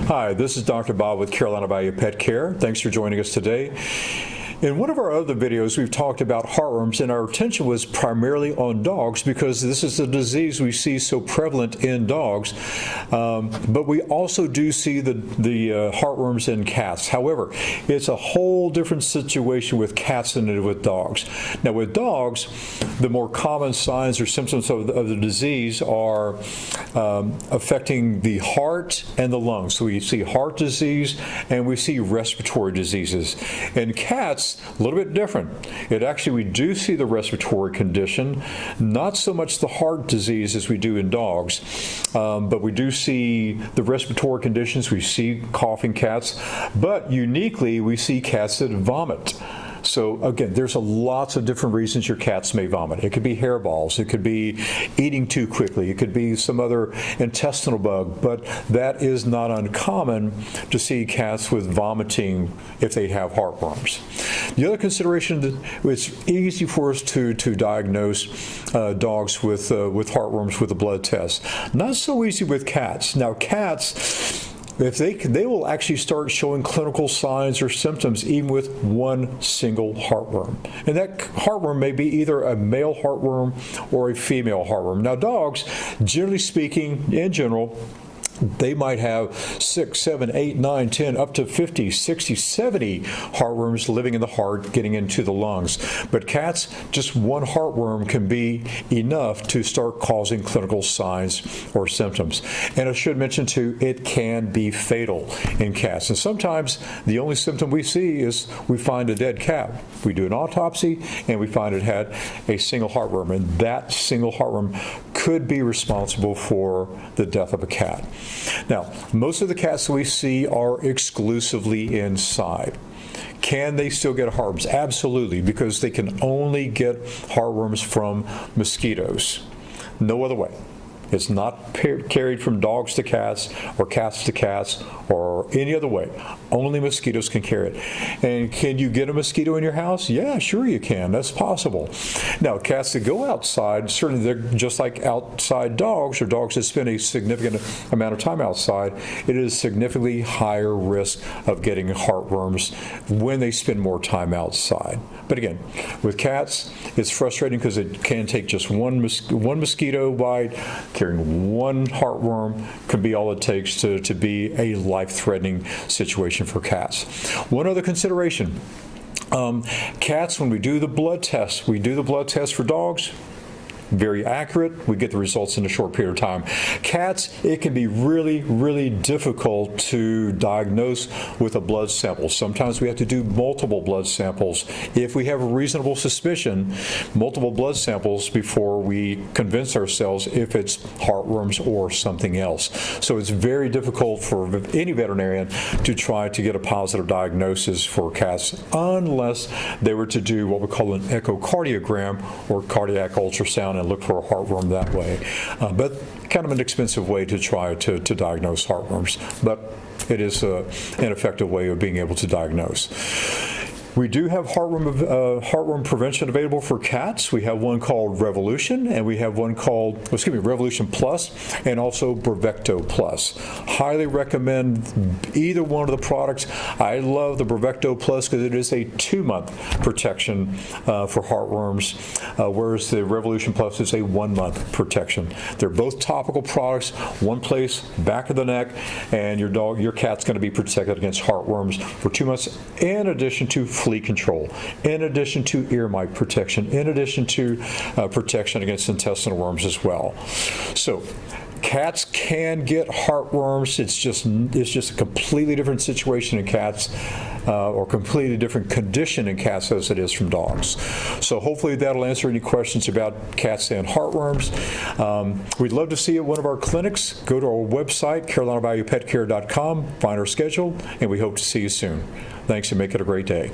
Hi, this is Dr. Bob with Carolina Value Pet Care. Thanks for joining us today. In one of our other videos, we've talked about heartworms, and our attention was primarily on dogs because this is a disease we see so prevalent in dogs. But we also do see the heartworms in cats. However, it's a whole different situation with cats than it is with dogs. Now, with dogs, the more common signs or symptoms of the disease are affecting the heart and the lungs. So we see heart disease and we see respiratory diseases. In cats, a little bit different. We do see the respiratory condition, not so much the heart disease as we do in dogs, but we do see the respiratory conditions. We see coughing cats, but uniquely we see cats that vomit. So again, there's lots of different reasons your cats may vomit. It could be hairballs, it could be eating too quickly, it could be some other intestinal bug, but that is not uncommon to see cats with vomiting if they have heartworms. The other consideration that it's easy for us to diagnose dogs with heartworms with a blood test. Not so easy with cats. Now cats, if they will actually start showing clinical signs or symptoms even with one single heartworm. And that heartworm may be either a male heartworm or a female heartworm. Now dogs, generally speaking, in general, they might have 6, 7, 8, 9, 10, up to 50, 60, 70 heartworms living in the heart, getting into the lungs. But cats, just one heartworm can be enough to start causing clinical signs or symptoms. And I should mention too, it can be fatal in cats. And sometimes the only symptom we see is we find a dead cat. We do an autopsy and we find it had a single heartworm, and that single heartworm could be responsible for the death of a cat. Now, most of the cats that we see are exclusively inside. Can they still get heartworms? Absolutely, because they can only get heartworms from mosquitoes. No other way. It's not carried from dogs to cats or cats to cats or any other way. Only mosquitoes can carry it. And can you get a mosquito in your house? Yeah, sure you can. That's possible. Now, cats that go outside, certainly they're just like outside dogs or dogs that spend a significant amount of time outside. It is significantly higher risk of getting heartworms when they spend more time outside. But again, with cats, it's frustrating because it can take just one mosquito bite. Carrying one heartworm can be all it takes to be a life-threatening situation for cats. One other consideration, cats, when we do the blood test for dogs, very accurate. We get the results in a short period of time. Cats, it can be really, really difficult to diagnose with a blood sample. Sometimes we have to do multiple blood samples. If we have a reasonable suspicion, multiple blood samples before we convince ourselves if it's heartworms or something else. So it's very difficult for any veterinarian to try to get a positive diagnosis for cats unless they were to do what we call an echocardiogram or cardiac ultrasound and look for a heartworm that way. But kind of an expensive way to try to diagnose heartworms, but it is an effective way of being able to diagnose. We do have heartworm prevention available for cats. We have one called Revolution, and we have one called, Revolution Plus, and also Brevecto Plus. Highly recommend either one of the products. I love the Brevecto Plus because it is a 2-month protection for heartworms, whereas the Revolution Plus is a 1-month protection. They're both topical products, one place, back of the neck, and your cat's going to be protected against heartworms for 2 months, in addition to flea control, in addition to ear mite protection, in addition to protection against intestinal worms as well. So cats can get heartworms. It's just a completely different situation in cats, or completely different condition in cats as it is from dogs. So hopefully that'll answer any questions about cats and heartworms. We'd love to see you at one of our clinics. Go to our website, CarolinaValuePetCare.com, find our schedule, and we hope to see you soon. Thanks, and make it a great day.